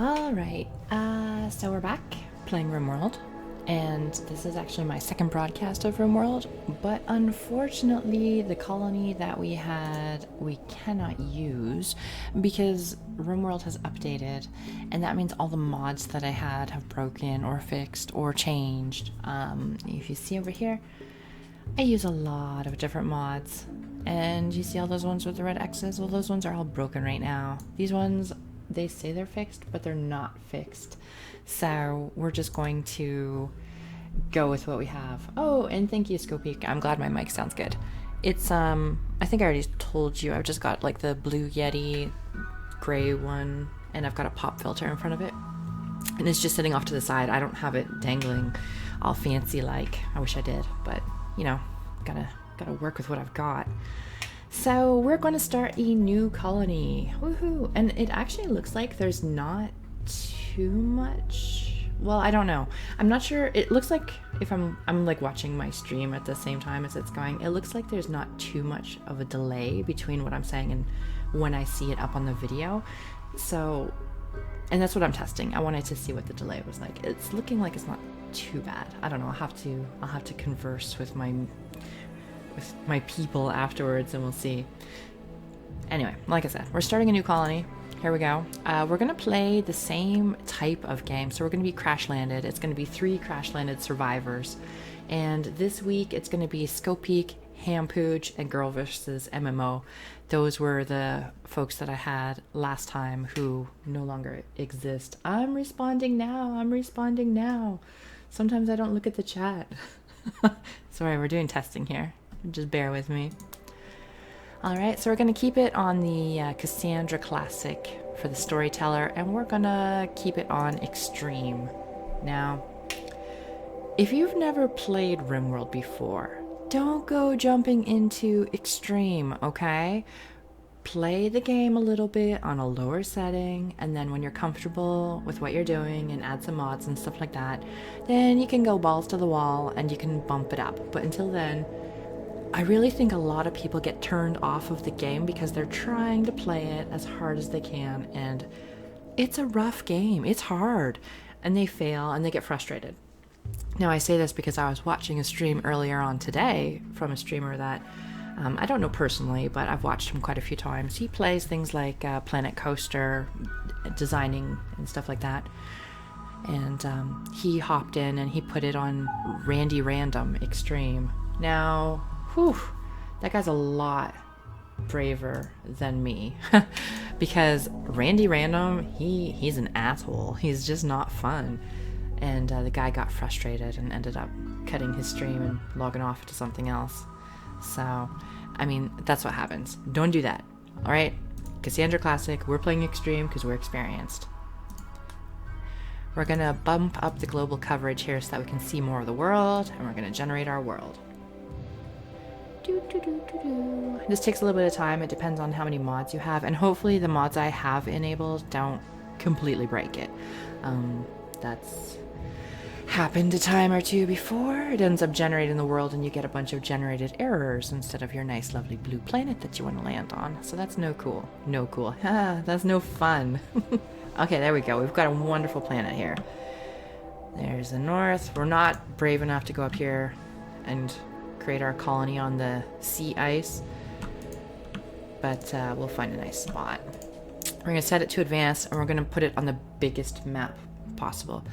Alright, so we're back playing RimWorld, and this is actually my second broadcast of RimWorld, but unfortunately the colony that we had we cannot use because RimWorld has updated, and that means all the mods that I had have broken or fixed or changed. If you see over here, I use a lot of different mods, and you see all those ones with the red X's? Well, those ones are all broken right now. These ones, they say they're fixed, but they're not fixed. So we're just going to go with what we have. Oh, and thank you, Scopeak. I'm glad my mic sounds good. It's, I think I already told you, I've just got like the Blue Yeti gray one, and I've got a pop filter in front of it. And it's just sitting off to the side. I don't have it dangling all fancy like. I wish I did, but you know, gotta work with what I've got. So we're going to start a new colony. Woohoo! And it actually looks like there's not too much. Well, I don't know. I'm not sure. It looks like if I'm like watching my stream at the same time as it's going, it looks like there's not too much of a delay between what I'm saying and when I see it up on the video. So, and that's what I'm testing. I wanted to see what the delay was like. It's looking like it's not too bad. I don't know. I'll have to converse with my people afterwards, and we'll see. Anyway, like I said, we're starting a new colony. Here we go. We're gonna play the same type of game. So we're gonna be crash landed. It's gonna be 3 crash landed survivors, and this week it's gonna be Scopeak, Hampooch, and Girl vs. MMO. Those were the folks that I had last time who no longer exist. I'm responding now. Sometimes I don't look at the chat. Sorry, we're doing testing here. Just bear with me. Alright, so we're going to keep it on the Cassandra Classic for the Storyteller, and we're going to keep it on Extreme. Now, if you've never played RimWorld before, don't go jumping into Extreme, okay? Play the game a little bit on a lower setting, and then when you're comfortable with what you're doing and add some mods and stuff like that, then you can go balls to the wall and you can bump it up. But until then, I really think a lot of people get turned off of the game because they're trying to play it as hard as they can, and it's a rough game. It's hard, and they fail and they get frustrated. Now, I say this because I was watching a stream earlier on today from a streamer that I don't know personally, but I've watched him quite a few times. He plays things like Planet Coaster, designing and stuff like that. And he hopped in and he put it on Randy Random Extreme. Now, whew, that guy's a lot braver than me. Because Randy Random, he's an asshole. He's just not fun. And the guy got frustrated and ended up cutting his stream and logging off to something else. So, I mean, that's what happens. Don't do that. All right? Cassandra Classic, we're playing Extreme because we're experienced. We're going to bump up the global coverage here so that we can see more of the world, and we're going to generate our world. This takes a little bit of time. It depends on how many mods you have, and hopefully the mods I have enabled don't completely break it. That's happened a time or two before. It ends up generating the world and you get a bunch of generated errors instead of your nice lovely blue planet that you want to land on. So that's no cool. That's no fun. Okay, there we go. We've got a wonderful planet here. There's the north. We're not brave enough to go up here and create our colony on the sea ice, but we'll find a nice spot. We're going to set it to advanced, and we're going to put it on the biggest map possible.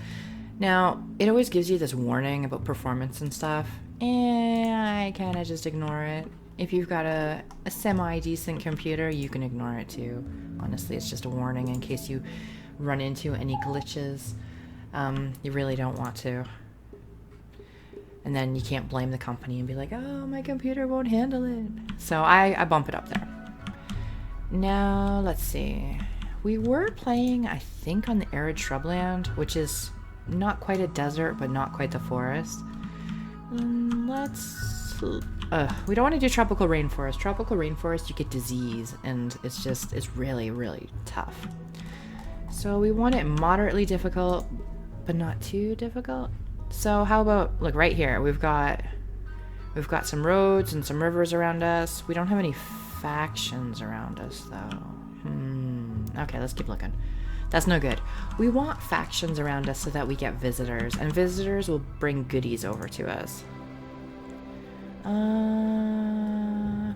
Now, it always gives you this warning about performance and stuff, and I kind of just ignore it. If you've got a semi-decent computer, you can ignore it too. Honestly, it's just a warning in case you run into any glitches. You really don't want to. And then you can't blame the company and be like, oh, my computer won't handle it. So I bump it up there. Now, let's see. We were playing, I think, on the arid shrubland, which is not quite a desert, but not quite the forest. We don't want to do tropical rainforest. Tropical rainforest, you get disease, and it's really, really tough. So we want it moderately difficult, but not too difficult. So how about, look, right here, we've got some roads and some rivers around us. We don't have any factions around us, though. Okay, let's keep looking. That's no good. We want factions around us so that we get visitors, and visitors will bring goodies over to us. I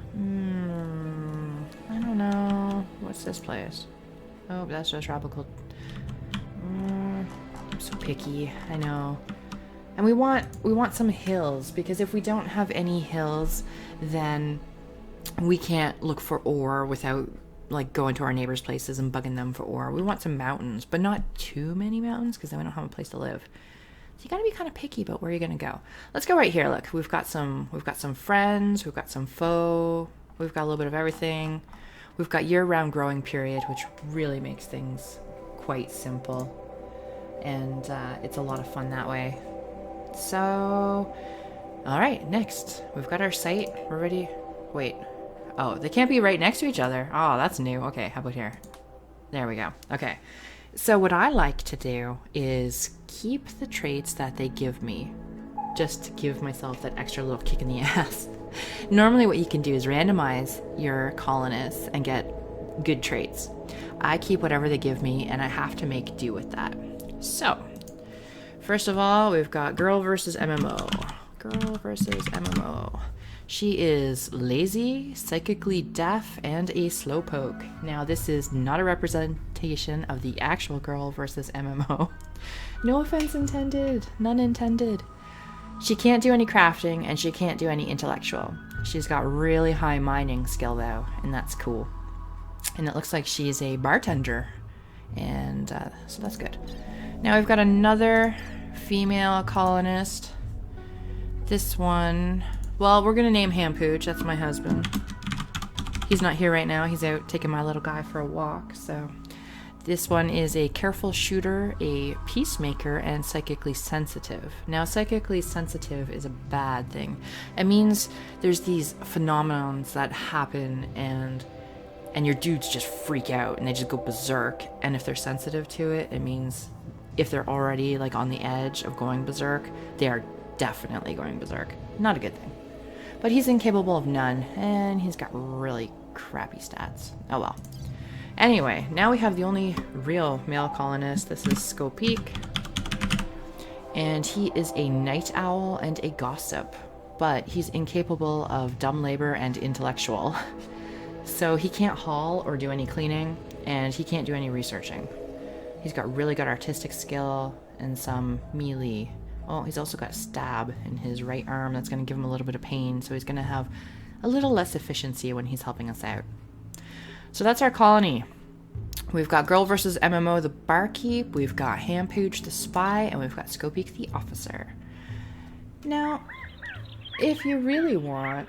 don't know. What's this place? Oh, that's just tropical. I'm so picky. I know. And we want some hills, because if we don't have any hills, then we can't look for ore without like going to our neighbors' places and bugging them for ore. We want some mountains, but not too many mountains, because then we don't have a place to live. So you gotta be kind of picky about where you're gonna go. Let's go right here. Look, we've got some friends, we've got some foe, we've got a little bit of everything. We've got year-round growing period, which really makes things quite simple, and it's a lot of fun that way. So, all right, next we've got our site. We're ready. Wait. Oh, they can't be right next to each other. Oh, that's new. Okay, how about here? There we go. Okay. So what I like to do is keep the traits that they give me, just to give myself that extra little kick in the ass. Normally what you can do is randomize your colonists and get good traits. I keep whatever they give me, and I have to make do with that. So, first of all, we've got girl versus MMO. Girl versus MMO. She is lazy, psychically deaf, and a slowpoke. Now, this is not a representation of the actual girl versus MMO. No offense intended. None intended. She can't do any crafting, and she can't do any intellectual. She's got really high mining skill, though, and that's cool. And it looks like she's a bartender, and so that's good. Now we've got another female colonist. This one... Well, we're going to name Hampooch. That's my husband. He's not here right now. He's out taking my little guy for a walk. So this one is a careful shooter, a peacemaker, and psychically sensitive. Now, psychically sensitive is a bad thing. It means there's these phenomenons that happen, and your dudes just freak out and they just go berserk. And if they're sensitive to it, it means if they're already like on the edge of going berserk, they are definitely going berserk. Not a good thing. But he's incapable of none, and he's got really crappy stats. Oh well. Anyway, now we have the only real male colonist. This is Skopeek. And he is a night owl and a gossip, but he's incapable of dumb labor and intellectual. So he can't haul or do any cleaning, and he can't do any researching. He's got really good artistic skill and some melee. Oh, he's also got a stab in his right arm that's going to give him a little bit of pain, so he's going to have a little less efficiency when he's helping us out. So that's our colony. We've got girl versus MMO, the barkeep, we've got Hampooch, the spy, and we've got Skopeek, the officer. Now, if you really want...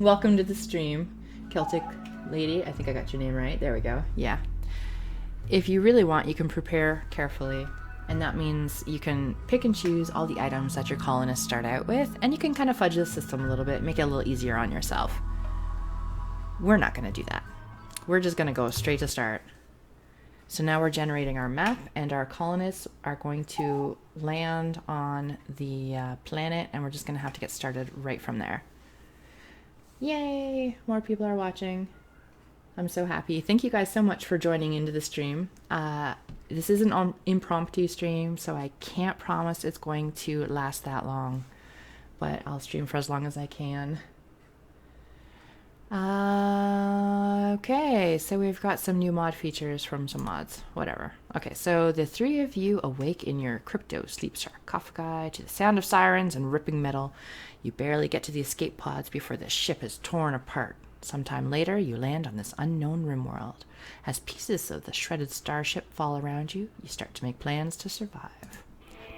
welcome to the stream, Celtic lady. I think I got your name right. There we go. Yeah. If you really want, you can prepare carefully, and that means you can pick and choose all the items that your colonists start out with, and you can kind of fudge the system a little bit, make it a little easier on yourself. We're not going to do that. We're just going to go straight to start. So now we're generating our map, and our colonists are going to land on the planet, and we're just going to have to get started right from there. Yay! More people are watching. I'm so happy. Thank you guys so much for joining into the stream. This is an impromptu stream, so I can't promise it's going to last that long, but I'll stream for as long as I can. Okay, so we've got some new mod features from some mods. Whatever. Okay, so the three of you awake in your crypto sleep sarcophagi to the sound of sirens and ripping metal. You barely get to the escape pods before the ship is torn apart. Sometime later, you land on this unknown rimworld. As pieces of the shredded starship fall around you, you start to make plans to survive.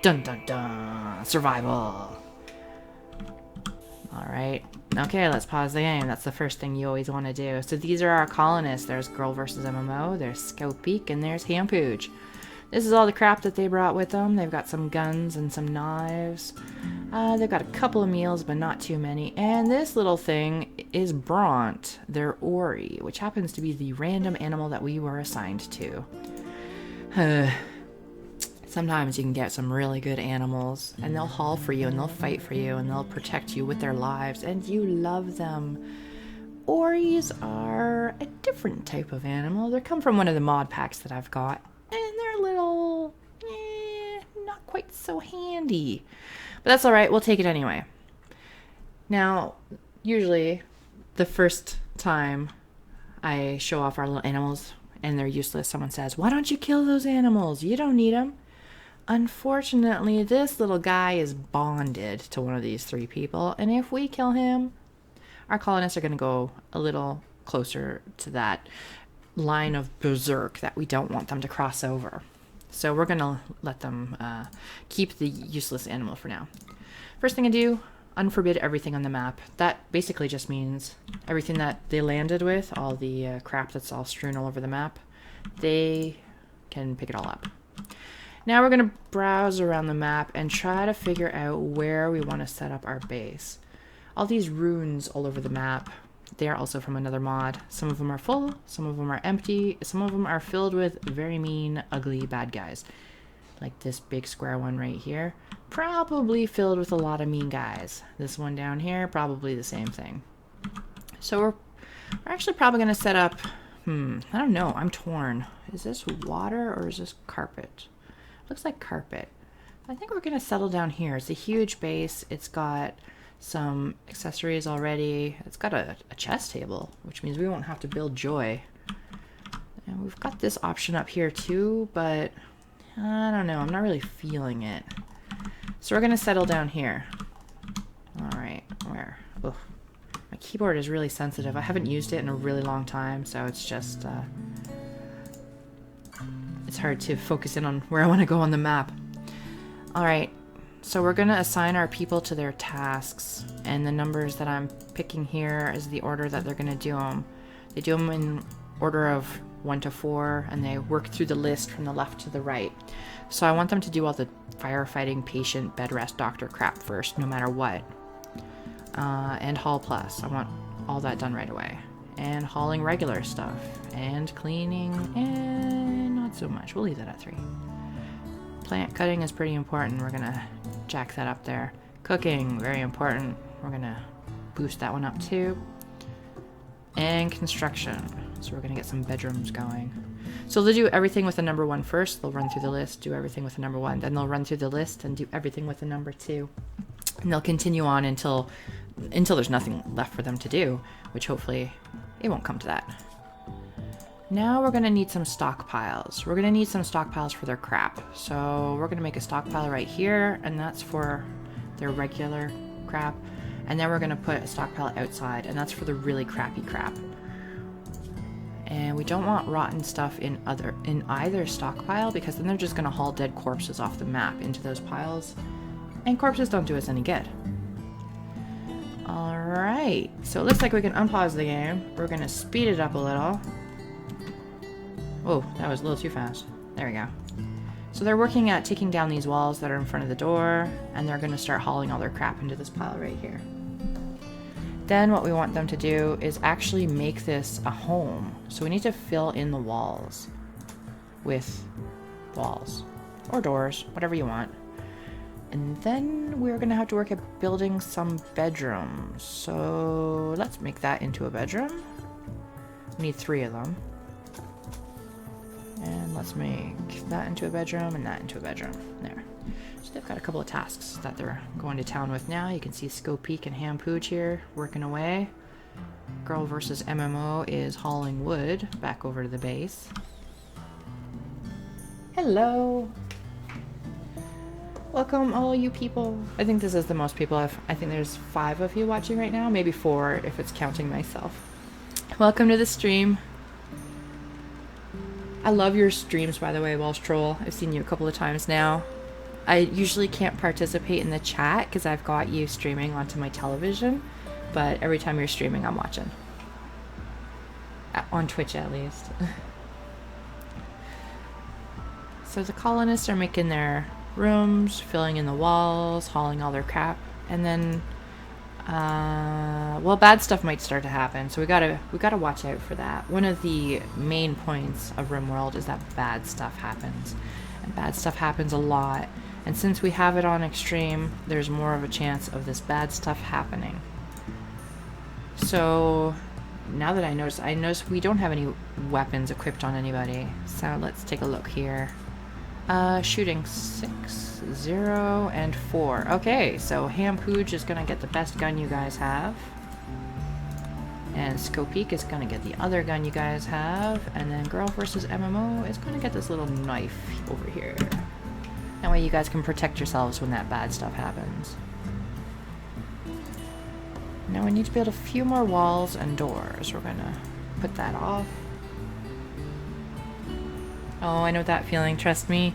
Dun dun dun! Survival! Alright. Okay, let's pause the game. That's the first thing you always want to do. So these are our colonists. There's Girl vs. MMO, there's Skopeek, and there's Hampooch. This is all the crap that they brought with them. They've got some guns and some knives. They've got a couple of meals, but not too many. And this little thing is Bront, their Ori, which happens to be the random animal that we were assigned to. Sometimes you can get some really good animals, and they'll haul for you, and they'll fight for you, and they'll protect you with their lives, and you love them. Ories are a different type of animal. They come from one of the mod packs that I've got, and they're a little, not quite so handy. But that's alright, we'll take it anyway. Now, usually, the first time I show off our little animals and they're useless, someone says, "Why don't you kill those animals? You don't need them." Unfortunately, this little guy is bonded to one of these 3 people, and if we kill him, our colonists are going to go a little closer to that line of berserk that we don't want them to cross over. So we're going to let them keep the useless animal for now. First thing I do, unforbid everything on the map. That basically just means everything that they landed with, all the crap that's all strewn all over the map, they can pick it all up. Now we're going to browse around the map and try to figure out where we want to set up our base. All these runes all over the map, they are also from another mod. Some of them are full, some of them are empty, some of them are filled with very mean, ugly bad guys. Like this big square one right here, probably filled with a lot of mean guys. This one down here, probably the same thing. So we're actually probably going to set up, I don't know, I'm torn. Is this water or is this carpet? Looks like carpet. I think we're going to settle down here. It's a huge base. It's got some accessories already. It's got a chess table, which means we won't have to build joy. And we've got this option up here too, but I don't know. I'm not really feeling it. So we're going to settle down here. All right. Where? Oh, my keyboard is really sensitive. I haven't used it in a really long time, so it's just... it's hard to focus in on where I want to go on the map. Alright, so we're going to assign our people to their tasks, and the numbers that I'm picking here is the order that they're going to do them. They do them in order of 1 to 4, and they work through the list from the left to the right. So I want them to do all the firefighting, patient, bed rest, doctor crap first, no matter what. And haul plus. I want all that done right away. And hauling regular stuff, and cleaning, and not so much. We'll leave that at 3. Plant cutting is pretty important. We're gonna jack that up there. Cooking, very important. We're gonna boost that one up too. And construction. So we're gonna get some bedrooms going. So they'll do everything with the number 1 first. They'll run through the list, do everything with the number 1. Then they'll run through the list and do everything with the number 2. And they'll continue on until there's nothing left for them to do, which hopefully it won't come to that. Now we're going to need some stockpiles. We're going to need some stockpiles for their crap. So we're going to make a stockpile right here, and that's for their regular crap. And then we're going to put a stockpile outside, and that's for the really crappy crap. And we don't want rotten stuff in either stockpile, because then they're just going to haul dead corpses off the map into those piles. And corpses don't do us any good. Alright, so it looks like we can unpause the game. We're going to speed it up a little. Oh, that was a little too fast. There we go. So they're working at taking down these walls that are in front of the door, and they're going to start hauling all their crap into this pile right here. Then what we want them to do is actually make this a home. So we need to fill in the walls with walls or doors, whatever you want. And then we're going to have to work at building some bedrooms. So let's make that into a bedroom. We need 3 of them. And let's make that into a bedroom and that into a bedroom. There. So they've got a couple of tasks that they're going to town with now. You can see Skopeek and Ham Pooch here working away. Girl versus MMO is hauling wood back over to the base. Hello! Welcome all you people. I think this is the most people I think there's 5 of you watching right now. Maybe 4 if it's counting myself. Welcome to the stream. I love your streams, by the way, Welsh Troll. I've seen you a couple of times now. I usually can't participate in the chat because I've got you streaming onto my television, but every time you're streaming, I'm watching. On Twitch, at least. So the colonists are making their rooms, filling in the walls, hauling all their crap, and then, well, bad stuff might start to happen, so we gotta watch out for that. One of the main points of RimWorld is that bad stuff happens, and bad stuff happens a lot. And since we have it on extreme, there's more of a chance of this bad stuff happening. So now that I notice we don't have any weapons equipped on anybody. So let's take a look here. Shooting 6, 0, and 4. Okay, so Hampooch is gonna get the best gun you guys have. And Skopeek is gonna get the other gun you guys have. And then Girl versus MMO is gonna get this little knife over here. That way you guys can protect yourselves when that bad stuff happens. Now we need to build a few more walls and doors. We're gonna put that off. Oh, I know that feeling, trust me.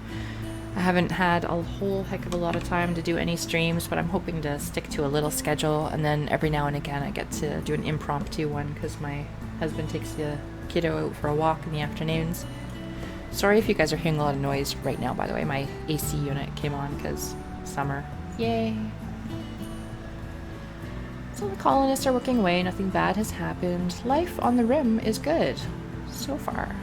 I haven't had a whole heck of a lot of time to do any streams, but I'm hoping to stick to a little schedule, and then every now and again I get to do an impromptu one because my husband takes the kiddo out for a walk in the afternoons. Sorry if you guys are hearing a lot of noise right now, by the way. My AC unit came on because summer. Yay! So the colonists are working away, nothing bad has happened. Life on the rim is good, so far.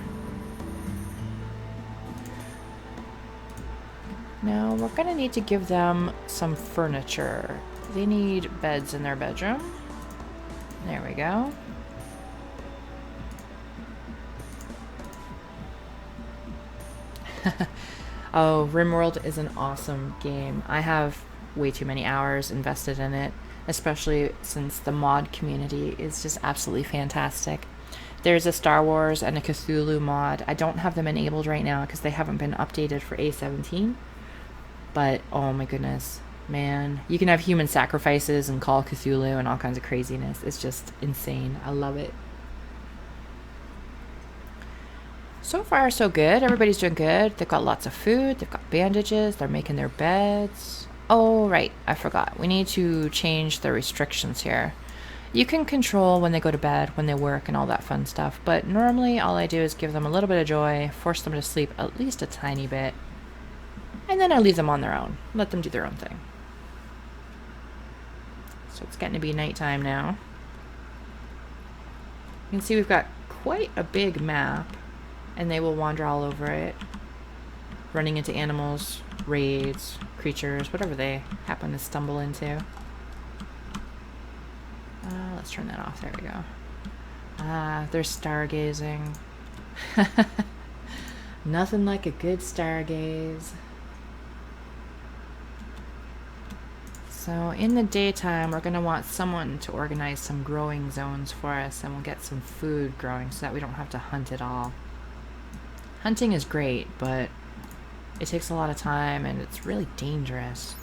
Now we're gonna need to give them some furniture. They need beds in their bedroom. There we go. Oh, RimWorld is an awesome game. I have way too many hours invested in it, especially since the mod community is just absolutely fantastic. There's a Star Wars and a Cthulhu mod. I don't have them enabled right now because they haven't been updated for A17. But, oh my goodness, man. You can have human sacrifices and call Cthulhu and all kinds of craziness. It's just insane. I love it. So far, so good. Everybody's doing good. They've got lots of food. They've got bandages. They're making their beds. Oh, right. I forgot. We need to change the restrictions here. You can control when they go to bed, when they work, and all that fun stuff. But normally, all I do is give them a little bit of joy, force them to sleep at least a tiny bit. And then I leave them on their own. Let them do their own thing. So it's getting to be nighttime now. You can see we've got quite a big map. And they will wander all over it. Running into animals, raids, creatures, whatever they happen to stumble into. Let's turn that off. There we go. They're stargazing. Nothing like a good stargaze. So in the daytime, we're going to want someone to organize some growing zones for us, and we'll get some food growing so that we don't have to hunt it all. Hunting is great, but it takes a lot of time and it's really dangerous.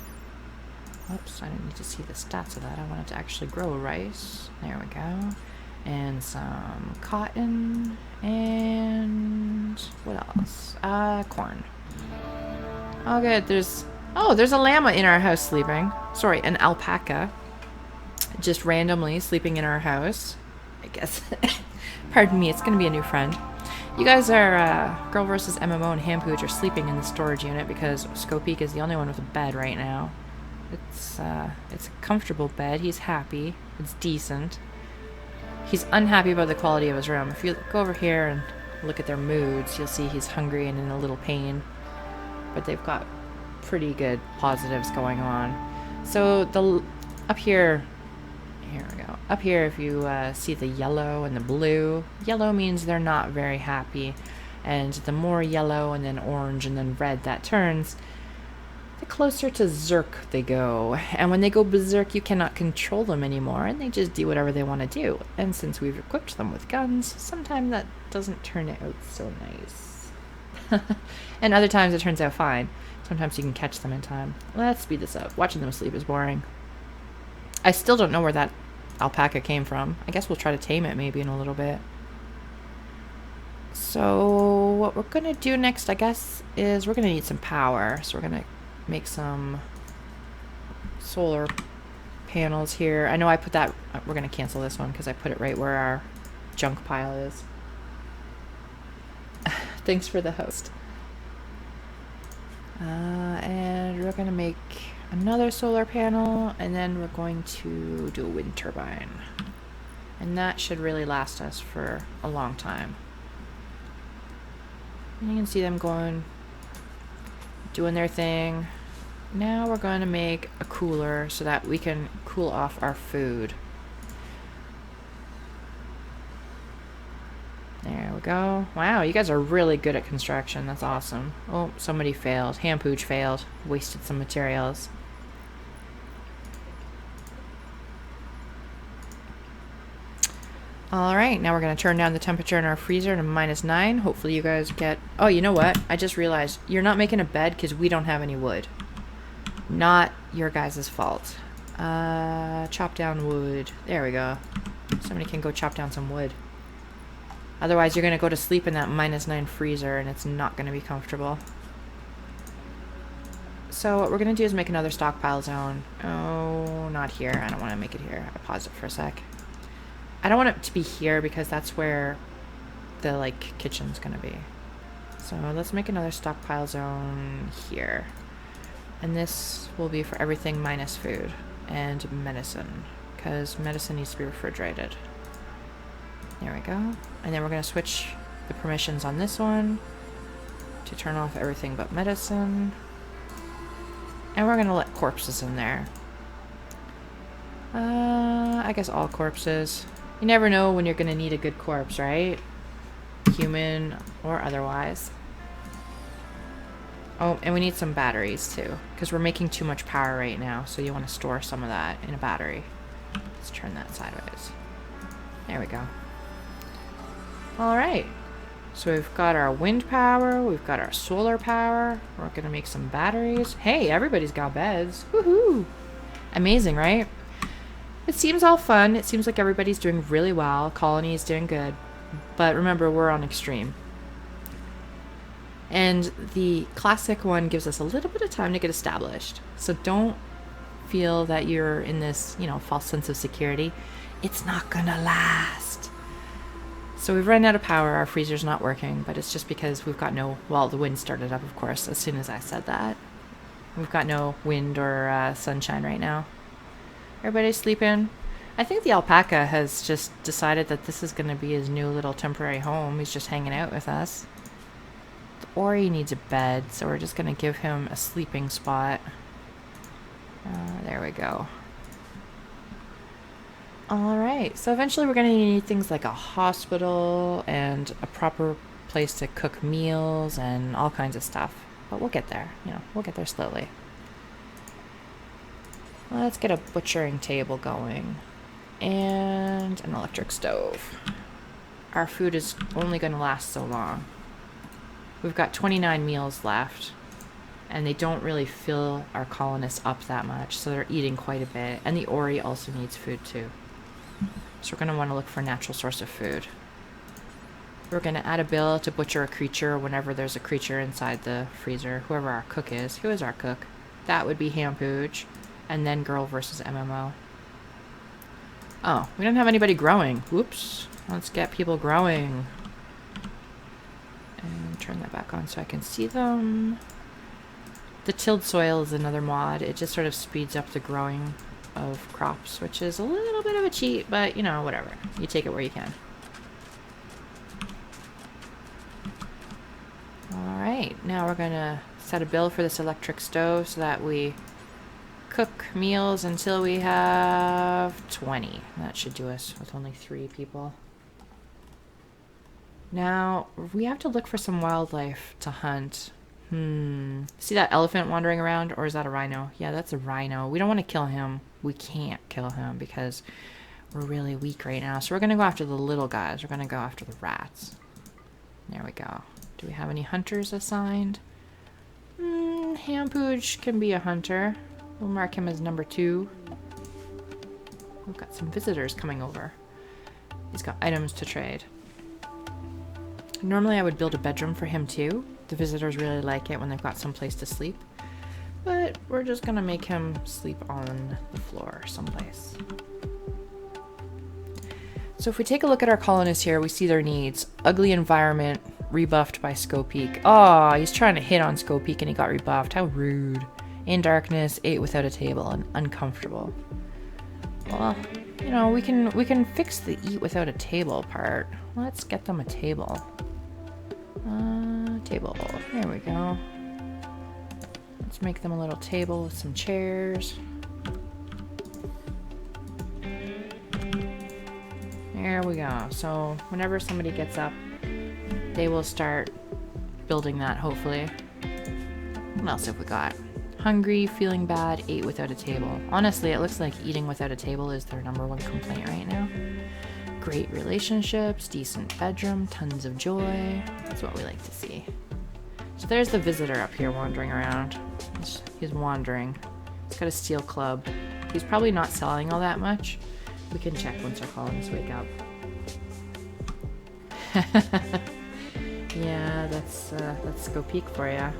Oops, I didn't need to see the stats of that. I wanted to actually grow rice. There we go. And some cotton. And what else? Corn. Oh, good. There's a llama in our house sleeping. Sorry, an alpaca. Just randomly sleeping in our house. I guess. Pardon me, it's going to be a new friend. You guys are, Girl versus MMO and Hampooch are sleeping in the storage unit because Skopeek is the only one with a bed right now. It's a comfortable bed. He's happy. It's decent. He's unhappy about the quality of his room. If you go over here and look at their moods, you'll see he's hungry and in a little pain. But they've got pretty good positives going on. So up here we go. Up here, if you see the yellow and the blue, yellow means they're not very happy. And the more yellow and then orange and then red that turns, the closer to Zerk they go. And when they go berserk, you cannot control them anymore, and they just do whatever they want to do. And since we've equipped them with guns, sometimes that doesn't turn out so nice. And other times it turns out fine. Sometimes you can catch them in time. Let's speed this up. Watching them sleep is boring. I still don't know where that alpaca came from. I guess we'll try to tame it maybe in a little bit. So what we're going to do next, I guess, is we're going to need some power. So we're going to make some solar panels here. I know I put that... We're going to cancel this one because I put it right where our junk pile is. Thanks for the host. And we're going to make another solar panel, and then we're going to do a wind turbine. And that should really last us for a long time. And you can see them going, doing their thing. Now we're going to make a cooler so that we can cool off our food. There we go. Wow, you guys are really good at construction. That's awesome. Oh, somebody failed. Hampooch failed. Wasted some materials. Alright, now we're going to turn down the temperature in our freezer to -9. Hopefully you guys get... Oh, you know what? I just realized you're not making a bed because we don't have any wood. Not your guys' fault. Chop down wood. There we go. Somebody can go chop down some wood. Otherwise, you're going to go to sleep in that -9 freezer, and it's not going to be comfortable. So what we're going to do is make another stockpile zone. Oh, not here. I don't want to make it here. I paused it for a sec. I don't want it to be here because that's where the, like, kitchen's going to be. So let's make another stockpile zone here. And this will be for everything minus food and medicine, because medicine needs to be refrigerated. There we go. And then we're going to switch the permissions on this one to turn off everything but medicine. And we're going to let corpses in there. I guess all corpses. You never know when you're going to need a good corpse, right? Human or otherwise. Oh, and we need some batteries too, because we're making too much power right now, so you want to store some of that in a battery. Let's turn that sideways. There we go. Alright, so we've got our wind power, we've got our solar power, we're going to make some batteries. Hey, everybody's got beds. Woohoo! Amazing, right? It seems all fun, it seems like everybody's doing really well, Colony is doing good, but remember, we're on extreme. And the classic one gives us a little bit of time to get established. So don't feel that you're in this, you know, false sense of security. It's not gonna last. So we've run out of power, our freezer's not working, but it's just because we've got no, well, the wind started up, of course, as soon as I said that. We've got no wind or sunshine right now. Everybody's sleeping. I think the alpaca has just decided that this is gonna be his new little temporary home. He's just hanging out with us. Ori needs a bed, so we're just going to give him a sleeping spot. There we go. Alright, so eventually we're going to need things like a hospital and a proper place to cook meals and all kinds of stuff. But we'll get there, you know, we'll get there slowly. Let's get a butchering table going. And an electric stove. Our food is only going to last so long. We've got 29 meals left, and they don't really fill our colonists up that much, so they're eating quite a bit. And the Ori also needs food too. So we're going to want to look for a natural source of food. We're going to add a bill to butcher a creature whenever there's a creature inside the freezer, whoever our cook is. Who is our cook? That would be Hampooch, and then girl versus MMO. Oh, we don't have anybody growing. Whoops. Let's get people growing. And turn that back on so I can see them. The tilled soil is another mod. It just sort of speeds up the growing of crops, which is a little bit of a cheat, but you know, whatever. You take it where you can. Alright, now we're gonna set a bill for this electric stove so that we cook meals until we have 20. That should do us with only 3 people. Now, we have to look for some wildlife to hunt. See that elephant wandering around? Or is that a rhino? Yeah, that's a rhino. We don't want to kill him. We can't kill him because we're really weak right now. So we're going to go after the little guys. We're going to go after the rats. There we go. Do we have any hunters assigned? Hampooch can be a hunter. We'll mark him as number 2. We've got some visitors coming over. He's got items to trade. Normally I would build a bedroom for him too. The visitors really like it when they've got some place to sleep. But we're just gonna make him sleep on the floor someplace. So if we take a look at our colonists here, we see their needs. Ugly environment, rebuffed by Skopeak. Oh, he's trying to hit on Skopeak and he got rebuffed. How rude. In darkness, ate without a table, and uncomfortable. Well, you know, we can fix the eat without a table part. Let's get them a table. Table. There we go. Let's make them a little table with some chairs. There we go. So whenever somebody gets up, they will start building that, hopefully. What else have we got? Hungry, feeling bad, ate without a table. Honestly, it looks like eating without a table is their #1 complaint right now. Great relationships, decent bedroom, tons of joy. That's what we like to see. So there's the visitor up here wandering around. He's wandering. He's got a steel club. He's probably not selling all that much. We can check once our colonists wake up. Yeah, let's go peek for ya.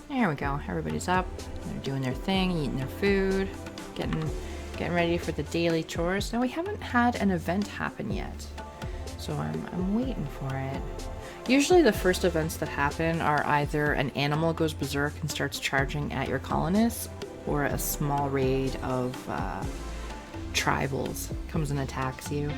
There we go. Everybody's up. They're doing their thing, eating their food, getting ready for the daily chores. Now we haven't had an event happen yet, so I'm waiting for it. Usually the first events that happen are either an animal goes berserk and starts charging at your colonists, or a small raid of tribals comes and attacks you.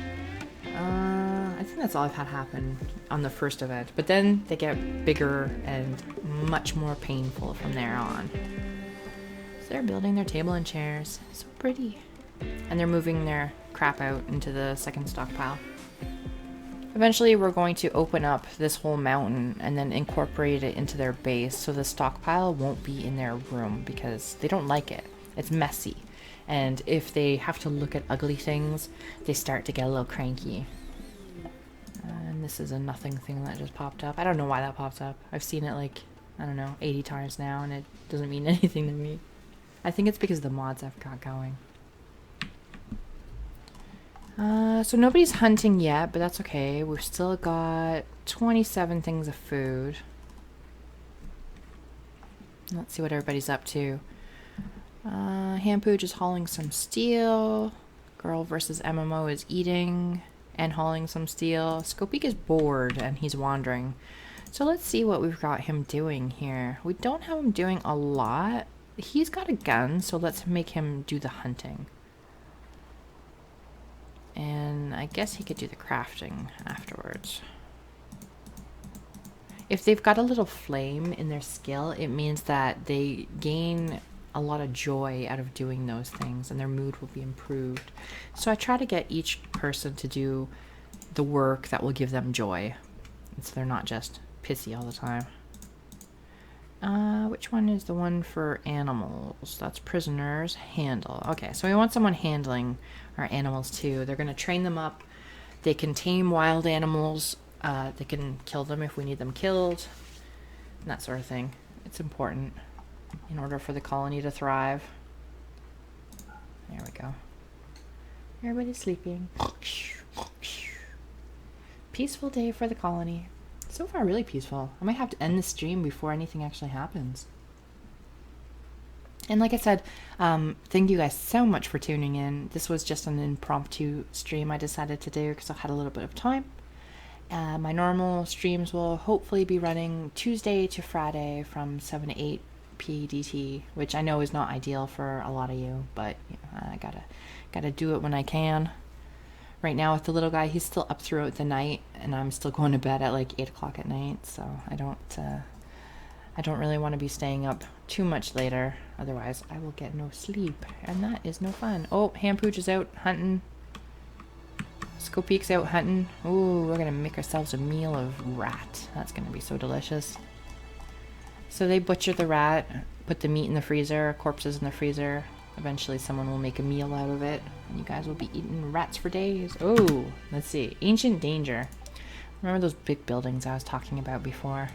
I think that's all I've had happen on the first event, but then they get bigger and much more painful from there on. So they're building their table and chairs. So pretty. And they're moving their crap out into the second stockpile. Eventually we're going to open up this whole mountain and then incorporate it into their base, so the stockpile won't be in their room because they don't like it. It's messy. And if they have to look at ugly things, they start to get a little cranky. And this is a nothing thing that just popped up. I don't know why that pops up. I've seen it like, I don't know, 80 times now, and it doesn't mean anything to me. I think it's because of the mods I've got going. So nobody's hunting yet, but that's okay. We've still got 27 things of food. Let's see what everybody's up to. Hampooch is hauling some steel. Girl versus MMO is eating and hauling some steel. Skopik is bored and he's wandering. So let's see what we've got him doing here. We don't have him doing a lot. He's got a gun, so let's make him do the hunting. And I guess he could do the crafting afterwards. If they've got a little flame in their skill, it means that they gain a lot of joy out of doing those things and their mood will be improved. So I try to get each person to do the work that will give them joy, so they're not just pissy all the time. Which one is the one for animals? That's prisoners. Handle. Okay, so we want someone handling our animals too. They're going to train them up. They can tame wild animals. They can kill them if we need them killed. And that sort of thing. It's important in order for the colony to thrive. There we go. Everybody's sleeping. Peaceful day for the colony. So far, really peaceful. I might have to end the stream before anything actually happens. And like I said, thank you guys so much for tuning in. This was just an impromptu stream I decided to do because I had a little bit of time. My normal streams will hopefully be running Tuesday to Friday from 7 to 8 PDT, which I know is not ideal for a lot of you, but you know, I gotta do it when I can. Right now with the little guy, he's still up throughout the night, and I'm still going to bed at like 8 o'clock at night, so I don't really want to be staying up too much later, otherwise I will get no sleep, and that is no fun. Oh, Hampooch is out hunting. Skopik's out hunting. Ooh, we're gonna make ourselves a meal of rat. That's gonna be so delicious. So they butcher the rat, put the meat in the freezer, corpses in the freezer. Eventually someone will make a meal out of it, and you guys will be eating rats for days. Oh, let's see. Ancient danger. Remember those big buildings I was talking about before?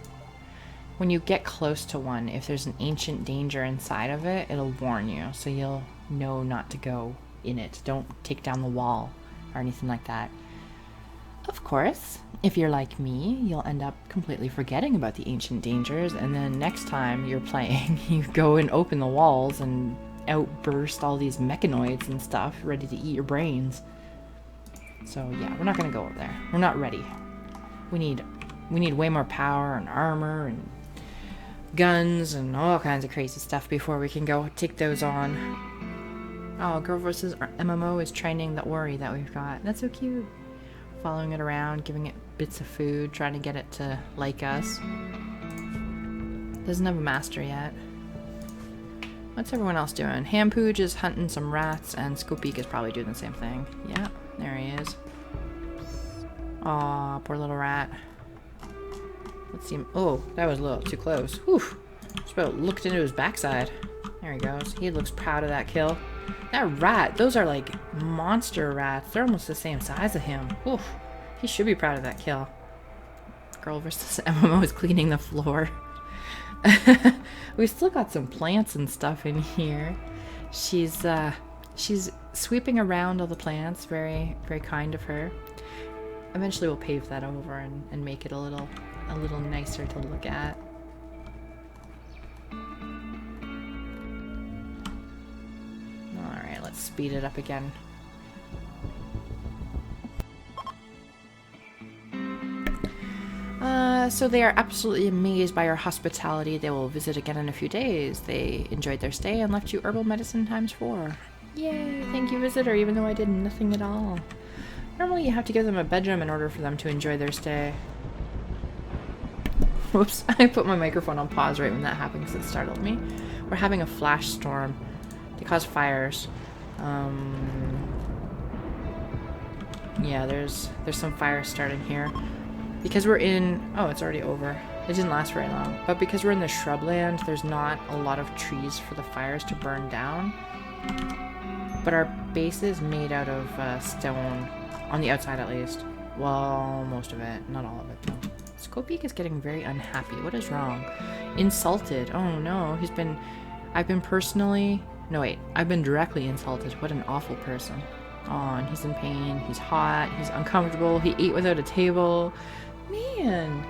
When you get close to one, if there's an ancient danger inside of it, it'll warn you, so you'll know not to go in it. Don't take down the wall or anything like that. Of course, if you're like me, you'll end up completely forgetting about the ancient dangers, and then next time you're playing, you go and open the walls and outburst all these mechanoids and stuff ready to eat your brains. So yeah, we're not gonna go over there. We're not ready. We need way more power and armor and guns and all kinds of crazy stuff before we can go take those on. Oh, Girl vs. MMO is training the Ori that we've got. That's so cute. Following it around, giving it bits of food, trying to get it to like us. Doesn't have a master yet. What's everyone else doing? Hampooch is hunting some rats, and Skopik is probably doing the same thing. Yeah, there he is. Aw, poor little rat. Let's see him. Oh, that was a little too close. Whew. Just about looked into his backside. There he goes. He looks proud of that kill. That rat, those are like monster rats. They're almost the same size of him. Whew. He should be proud of that kill. Girl versus MMO is cleaning the floor. We still got some plants and stuff in here. She's sweeping around all the plants. Very, very kind of her. Eventually we'll pave that over and make it a little nicer to look at. Alright, let's speed it up again. So they are absolutely amazed by your hospitality. They will visit again in a few days. They enjoyed their stay and left you herbal medicine ×4. Yay, thank you, visitor, even though I did nothing at all. Normally you have to give them a bedroom in order for them to enjoy their stay. Whoops, I put my microphone on pause right when that happened because it startled me. We're having a flash storm. They cause fires. Yeah, there's some fires starting here. Because we're in... Oh, it's already over. It didn't last very long. But because we're in the shrubland, there's not a lot of trees for the fires to burn down. But our base is made out of stone. On the outside, at least. Well, most of it. Not all of it, though. Skopeek is getting very unhappy. What is wrong? Insulted. Oh, no. I've been personally... No, wait. I've been directly insulted. What an awful person. Oh, and he's in pain. He's hot. He's uncomfortable. He ate without a table. Man.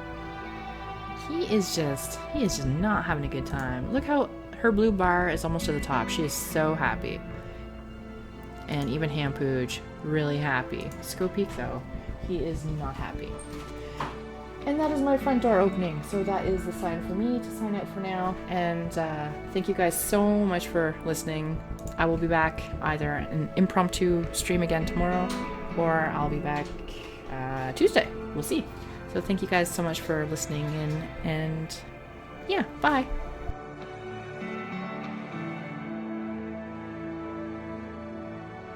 He is just not having a good time. Look how her blue bar is almost to the top. She is so happy. And even Hampooch, really happy. Skopeek, though, he is not happy. And that is my front door opening, so that is the sign for me to sign out for now. And thank you guys so much for listening. I will be back either an impromptu stream again tomorrow, or I'll be back Tuesday. We'll see. So thank you guys so much for listening in, and yeah, bye.